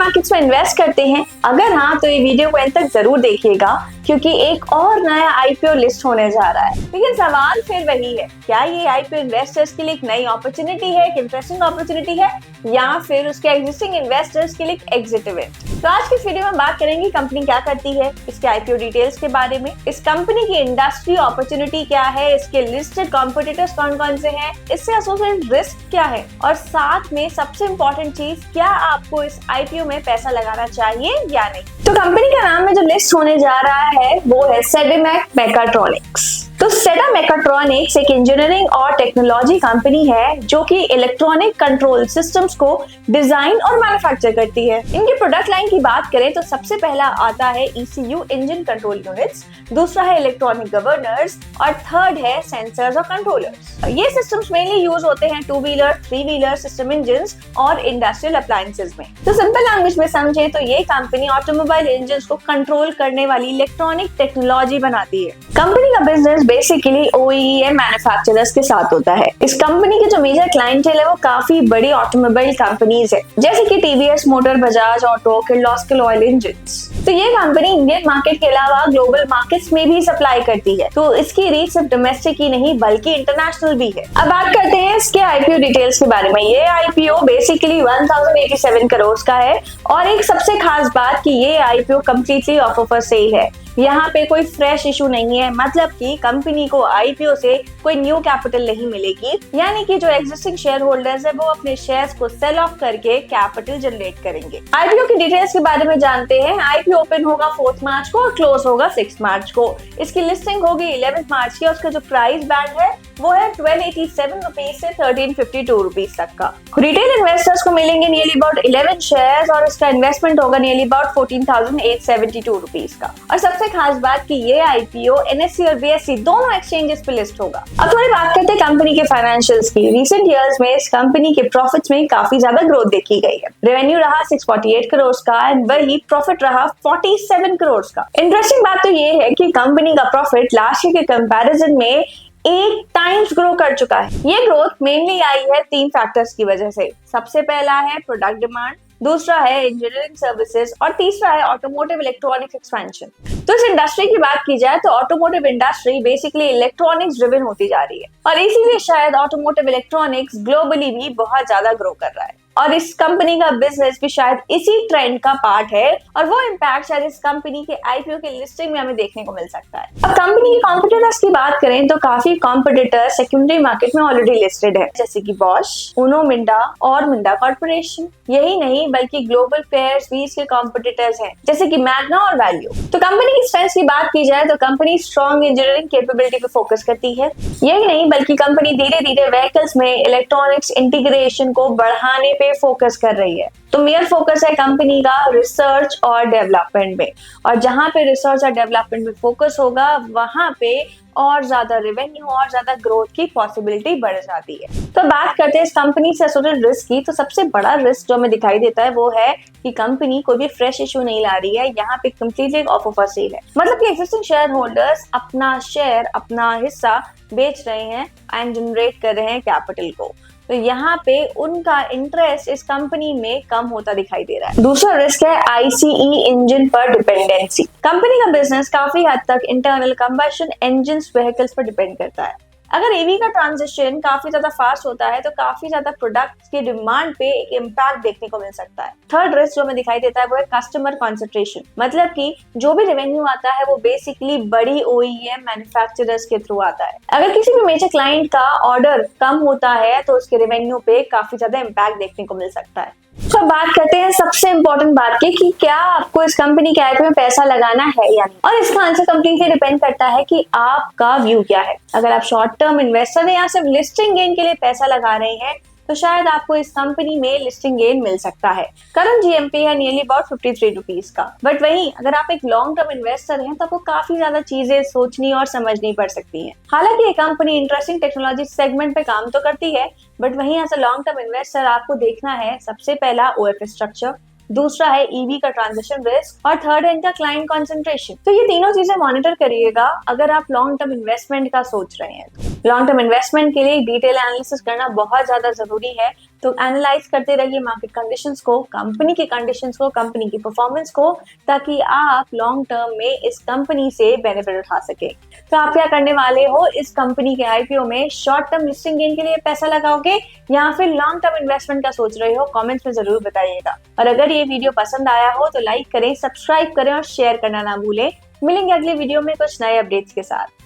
Markets में invest करते हैं? अगर हाँ तो ये वीडियो को एंड तक जरूर देखिएगा, क्योंकि एक और नया आईपीओ लिस्ट होने जा रहा है। लेकिन सवाल फिर वही है, क्या ये आईपीओ इन्वेस्टर्स के लिए एक नई अपॉर्चुनिटी है, एक इंटरेस्टिंग अपॉर्चुनिटी है, या फिर उसके एग्जिस्टिंग इन्वेस्टर्स के लिए एक एग्जिट इवेंट? तो आज की वीडियो में बात करेंगे कंपनी क्या करती है, इसके आईपीओ डिटेल्स के बारे में, इस कंपनी की इंडस्ट्री अपॉर्चुनिटी क्या है, इसके लिस्टेड कॉम्पिटिटर्स कौन कौन से हैं, इससे एसोसिएटेड रिस्क क्या है, और साथ में सबसे इम्पोर्टेंट चीज, क्या आपको इस आईपीओ में पैसा लगाना चाहिए या नहीं। तो कंपनी का नाम में जो लिस्ट होने जा रहा है वो है सेडेमैक मेकाट्रॉनिक्स। तो सेडा मेकाट्रॉनिक्स एक इंजीनियरिंग और टेक्नोलॉजी कंपनी है जो कि इलेक्ट्रॉनिक कंट्रोल सिस्टम्स को डिजाइन और मैन्युफैक्चर करती है। इनकी प्रोडक्ट लाइन की बात करें तो सबसे पहला आता है ECU इंजन कंट्रोल यूनिट्स, दूसरा है इलेक्ट्रॉनिक गवर्नर्स और थर्ड है सेंसर्स और कंट्रोलर्स। ये सिस्टम्स मेनली यूज होते हैं 2 व्हीलर 3 व्हीलर सिस्टम इंजन्स और इंडस्ट्रियल अप्लायंसेस में। तो सिंपल लैंग्वेज में समझे तो ये कंपनी ऑटोमोबाइल इंजन्स को कंट्रोल करने वाली इलेक्ट्रॉनिक टेक्नोलॉजी बनाती है। कंपनी का बिजनेस बेसिकली OEM मैन्युफैक्चरर्स के साथ होता है। इस कंपनी के जो मेजर क्लाइंटेल है वो काफी बड़ी ऑटोमोबाइल कंपनीज है, जैसे कि TVS motor, Bajaj auto, Kirloskar oil engines. तो ये कंपनी इंडियन मार्केट के अलावा ग्लोबल मार्केट्स में भी सप्लाई करती है, तो इसकी रीच सिर्फ डोमेस्टिक ही नहीं बल्कि इंटरनेशनल भी है। अब बात करते हैं इसके आईपीओ डिटेल्स के बारे में। ये आईपीओ बेसिकली 1087 करोड़ का है, और एक सबसे खास बात कि ये आईपीओ कम्प्लीटली ऑफ ऑफर से ही है। यहाँ पे कोई फ्रेश इशू नहीं है, मतलब कि कंपनी को आईपीओ से कोई न्यू कैपिटल नहीं मिलेगी, यानी कि जो एग्जिस्टिंग शेयर होल्डर्स है वो अपने शेयर्स को सेल ऑफ करके कैपिटल जनरेट करेंगे। आईपीओ की डिटेल्स के बारे में जानते हैं। आईपीओ ओपन होगा 4 मार्च को और क्लोज होगा 6 मार्च को। इसकी लिस्टिंग होगी 11 मार्च की। उसका जो प्राइस बैंड है वो है 1287 रुपीज से 1352 रुपीज तक का। रिटेल इन्वेस्टर्स को मिलेंगे नियरली अबाउट 11 शेयर्स और इसका इन्वेस्टमेंट होगा नियरली अबाउट 14,872 रुपीज का। और सबसे खास बात कि ये आईपीओ NSE और BSE दोनों एक्सचेंजेस पे लिस्ट होगा। अब थोड़ी बात करते हैं कंपनी के फाइनेंशियल्स की। रिसेंट ईयर्स में इस कंपनी के प्रॉफिट्स में काफी ज्यादा ग्रोथ देखी गई है। रेवेन्यू रहा 648 करोड़ का एंड वही प्रॉफिट रहा 47 करोड़ का। इंटरेस्टिंग बात तो ये है कि कंपनी का प्रॉफिट लास्ट ईयर के कंपैरिजन में 8 टाइम्स ग्रो कर चुका है। ये ग्रोथ मेनली आई है 3 फैक्टर्स की वजह से। सबसे पहला है प्रोडक्ट डिमांड, दूसरा है इंजीनियरिंग सर्विसेज और तीसरा है ऑटोमोटिव इलेक्ट्रॉनिक्स एक्सपेंशन। तो इस इंडस्ट्री की बात की जाए तो automotive industry basically electronics driven होती जा रही है, और इसीलिए शायद ऑटोमोटिव इलेक्ट्रॉनिक्स ग्लोबली भी बहुत ज्यादा ग्रो कर रहा है। और इस कंपनी का बिजनेस भी शायद इसी ट्रेंड का पार्ट है, और वो इम्पैक्ट शायद इस कंपनी के आईपीओ के लिस्टिंग में हमें देखने को मिल सकता है। अब कंपनी के कॉम्पिटिटर्स की बात करें तो काफी कॉम्पिटिटर्स सेकेंडरी मार्केट में ऑलरेडी लिस्टेड है, जैसे कि बॉश, उनो मिंडा और मिंडा कॉर्पोरेशन। यही नहीं बल्कि ग्लोबल प्लेयर्स भी इसके कॉम्पिटिटर्स हैं, जैसे कि मैग्ना और वैल्यू। तो कंपनी की स्ट्रेंथ की बात की जाए तो कंपनी स्ट्रॉन्ग इंजीनियरिंग कैपेबिलिटी पे फोकस करती है। यही नहीं बल्कि कंपनी धीरे धीरे व्हीकल्स में इलेक्ट्रॉनिक्स इंटीग्रेशन को बढ़ाने पे फोकस कर रही है। तो मेयर फोकस है कंपनी का रिसर्च और डेवलपमेंट में, और जहां पे रिसर्च और डेवलपमेंट में फोकस होगा वहां पे और ज्यादा रेवेन्यू और ज्यादा ग्रोथ की पॉसिबिलिटी बढ़ जाती है। तो बात करते हैं इस कंपनी से एसोसिएटेड रिस्क की। तो सबसे बड़ा रिस्क जो हमें दिखाई देता है वो है कि कंपनी कोई भी फ्रेश इशू नहीं ला रही है, यहाँ पे कंप्लीटली ऑफ ऑफर सेल है, मतलब कि एक्जिस्टिंग शेयर होल्डर्स अपना शेयर, अपना हिस्सा बेच रहे हैं एंड जनरेट कर रहे हैं कैपिटल को। तो यहाँ पे उनका इंटरेस्ट इस कंपनी में कम होता दिखाई दे रहा है। दूसरा रिस्क है ICE इंजन पर डिपेंडेंसी। कंपनी का बिजनेस काफी हद तक इंटरनल कंबशन इंजन्स व्हीकल्स पर डिपेंड करता है। अगर EV का ट्रांजिशन काफी ज्यादा फास्ट होता है तो काफी ज्यादा प्रोडक्ट्स की डिमांड पे एक इम्पैक्ट देखने को मिल सकता है। थर्ड रिस्क जो हमें दिखाई देता है वो है कस्टमर कॉन्सेंट्रेशन, मतलब कि जो भी रेवेन्यू आता है वो बेसिकली बड़ी OEM मैन्युफैक्चरर्स के थ्रू आता है। अगर किसी भी मेजर क्लाइंट का ऑर्डर कम होता है तो उसके रेवेन्यू पे काफी ज्यादा इम्पैक्ट देखने को मिल सकता है। तो बात करते हैं सबसे इम्पोर्टेंट बात की कि क्या आपको इस कंपनी के आईपीओ में पैसा लगाना है या नहीं, और इसका आंसर कंप्लीटली डिपेंड करता है कि आपका व्यू क्या है। अगर आप शॉर्ट टर्म इन्वेस्टर हैं या सिर्फ लिस्टिंग गेन के लिए पैसा लगा रहे हैं तो शायद आपको इस कंपनी में लिस्टिंग गेन मिल सकता है। करंट GMP है नियरली अबाउट 53 रुपीज का। बट वहीं अगर आप एक लॉन्ग टर्म इन्वेस्टर हैं तो आपको काफी ज्यादा चीजें सोचनी और समझनी पड़ सकती हैं। हालांकि ये कंपनी इंटरेस्टिंग टेक्नोलॉजी सेगमेंट पे काम तो करती है, बट वहीं as a long term investor आपको देखना है सबसे पहला OFS स्ट्रक्चर, दूसरा है EV का ट्रांजिशन रिस्क, और थर्ड है इनका क्लाइंट कंसंट्रेशन। तो ये तीनों चीजें मॉनिटर करिएगा अगर आप लॉन्ग टर्म इन्वेस्टमेंट का सोच रहे हैं। लॉन्ग टर्म इन्वेस्टमेंट के लिए डिटेल एनालिसिस करना बहुत ज्यादा जरूरी है। तो एनालाइज करते रहिए मार्केट कंडीशंस को, कंपनी की कंडीशंस को, कंपनी की परफॉर्मेंस को, ताकि आप लॉन्ग टर्म में इस कंपनी से बेनिफिट उठा सके। तो आप क्या करने वाले हो, इस कंपनी के आईपीओ में शॉर्ट टर्म लिस्टिंग गेन के लिए पैसा लगाओगे या फिर लॉन्ग टर्म इन्वेस्टमेंट का सोच रहे हो? कमेंट्स में जरूर बताइएगा। और अगर ये वीडियो पसंद आया हो तो लाइक करें, सब्सक्राइब करें और शेयर करना ना भूलें। मिलेंगे अगले वीडियो में कुछ नए अपडेट्स के साथ।